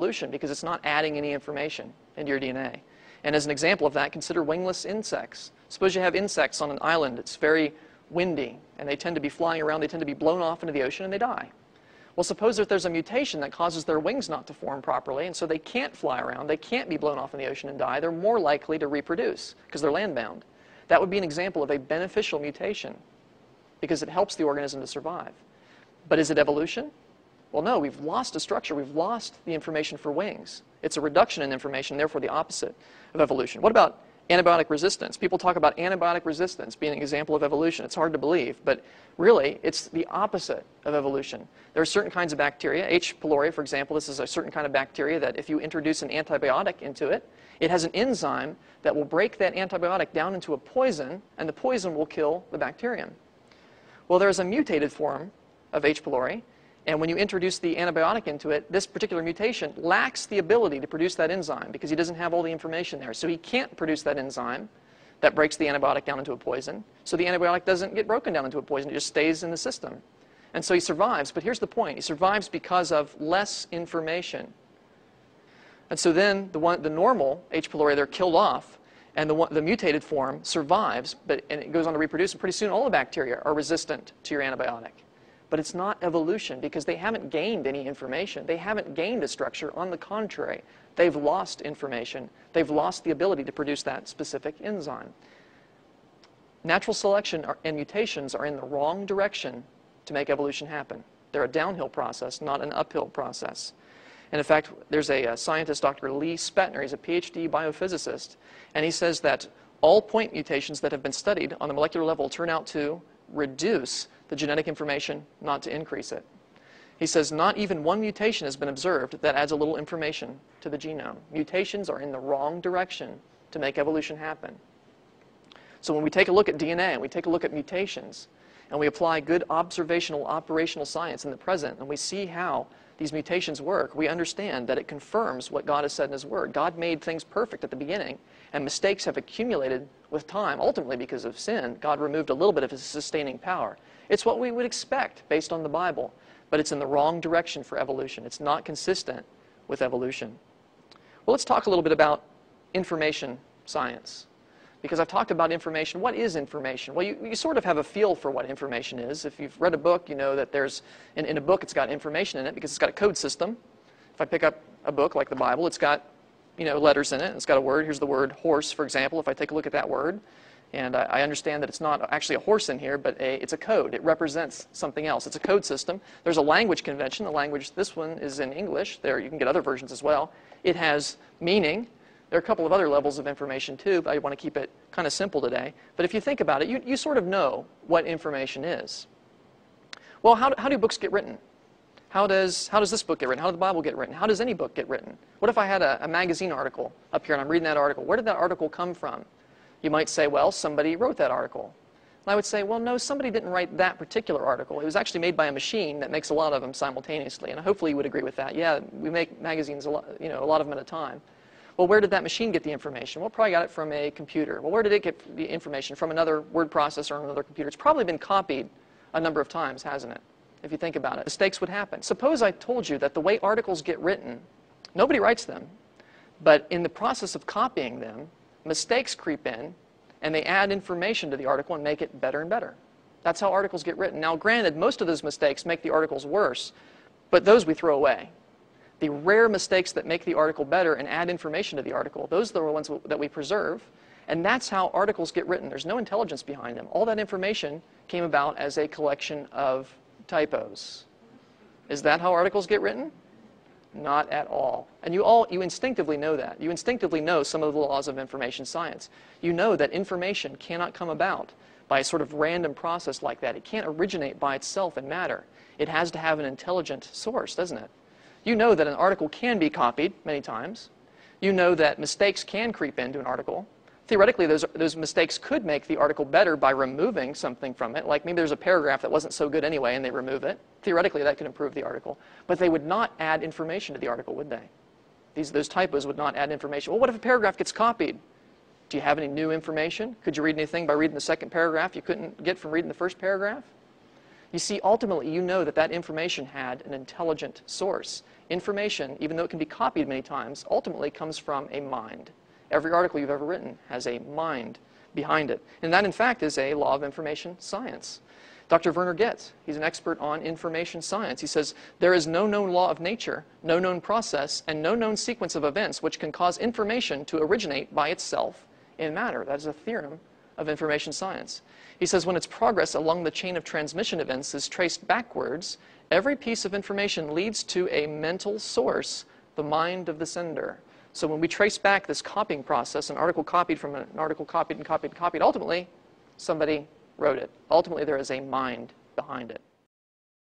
evolution because it's not adding any information into your DNA. And as an example of that, consider wingless insects. Suppose you have insects on an island. It's very windy, and they tend to be flying around. They tend to be blown off into the ocean, and they die. Well, suppose that there's a mutation that causes their wings not to form properly, and so they can't fly around. They can't be blown off in the ocean and die. They're more likely to reproduce because they're land-bound. That would be an example of a beneficial mutation because it helps the organism to survive. But is it evolution? Well, no, we've lost a structure. We've lost the information for wings. It's a reduction in information, therefore the opposite of evolution. What about antibiotic resistance? People talk about antibiotic resistance being an example of evolution. It's hard to believe, but really it's the opposite of evolution. There are certain kinds of bacteria. H. pylori, for example, this is a certain kind of bacteria that if you introduce an antibiotic into it, it has an enzyme that will break that antibiotic down into a poison, and the poison will kill the bacterium. Well, there's a mutated form of H. pylori, and when you introduce the antibiotic into it, this particular mutation lacks the ability to produce that enzyme because he doesn't have all the information there. So he can't produce that enzyme that breaks the antibiotic down into a poison. So the antibiotic doesn't get broken down into a poison. It just stays in the system. And so he survives. But here's the point. He survives because of less information. And so then the normal H. pylori, they're killed off. And the mutated form survives, and it goes on to reproduce. And pretty soon all the bacteria are resistant to your antibiotic. But it's not evolution because they haven't gained any information. They haven't gained a structure. On the contrary, they've lost information. They've lost the ability to produce that specific enzyme. Natural selection and mutations are in the wrong direction to make evolution happen. They're a downhill process, not an uphill process. And in fact, there's a scientist, Dr. Lee Spetner. He's a PhD biophysicist. And he says that all point mutations that have been studied on the molecular level turn out to reduce the genetic information, not to increase it. He says not even one mutation has been observed that adds a little information to the genome. Mutations are in the wrong direction to make evolution happen. So when we take a look at DNA and we take a look at mutations and we apply good observational, operational science in the present and we see how these mutations work, we understand that it confirms what God has said in His Word. God made things perfect at the beginning, and mistakes have accumulated with time. Ultimately, because of sin, God removed a little bit of His sustaining power. It's what we would expect based on the Bible, but it's in the wrong direction for evolution. It's not consistent with evolution. Well, let's talk a little bit about information science. Because I've talked about information. What is information? Well, you sort of have a feel for what information is. If you've read a book, you know that there's, in a book, it's got information in it because it's got a code system. If I pick up a book like the Bible, it's got, letters in it. It's got a word. Here's the word horse, for example. If I take a look at that word, and I understand that it's not actually a horse in here, but it's a code. It represents something else. It's a code system. There's a language convention. The language, this one is in English. There, you can get other versions as well. It has meaning. There are a couple of other levels of information too, but I want to keep it kind of simple today. But if you think about it, you sort of know what information is. Well, how do books get written? How does this book get written? How does the Bible get written? How does any book get written? What if I had a magazine article up here and I'm reading that article? Where did that article come from? You might say, well, somebody wrote that article. And I would say, well, no, somebody didn't write that particular article. It was actually made by a machine that makes a lot of them simultaneously. And hopefully you would agree with that. Yeah, we make magazines a lot of them at a time. Well, where did that machine get the information? Well, probably got it from a computer. Well, where did it get the information? From another word processor on another computer. It's probably been copied a number of times, hasn't it? If you think about it. Mistakes would happen. Suppose I told you that the way articles get written, nobody writes them, but in the process of copying them, mistakes creep in, and they add information to the article and make it better and better. That's how articles get written. Now, granted, most of those mistakes make the articles worse, but those we throw away. The rare mistakes that make the article better and add information to the article, those are the ones that we preserve. And that's how articles get written. There's no intelligence behind them. All that information came about as a collection of typos. Is that how articles get written? Not at all. And you instinctively know that. You instinctively know some of the laws of information science. You know that information cannot come about by a sort of random process like that. It can't originate by itself in matter. It has to have an intelligent source, doesn't it? You know that an article can be copied many times. You know that mistakes can creep into an article. Theoretically, those mistakes could make the article better by removing something from it. Like maybe there's a paragraph that wasn't so good anyway and they remove it. Theoretically, that could improve the article. But they would not add information to the article, would they? Those typos would not add information. Well, what if a paragraph gets copied? Do you have any new information? Could you read anything by reading the second paragraph you couldn't get from reading the first paragraph? You see, ultimately, you know that that information had an intelligent source. Information, even though it can be copied many times, ultimately comes from a mind. Every article you've ever written has a mind behind it. And that, in fact, is a law of information science. Dr. Werner Getz, he's an expert on information science. He says, there is no known law of nature, no known process, and no known sequence of events which can cause information to originate by itself in matter. That is a theorem of information science. He says when its progress along the chain of transmission events is traced backwards, every piece of information leads to a mental source, the mind of the sender. So when we trace back this copying process, an article copied from an article copied and copied and copied, ultimately, somebody wrote it. Ultimately, there is a mind behind it.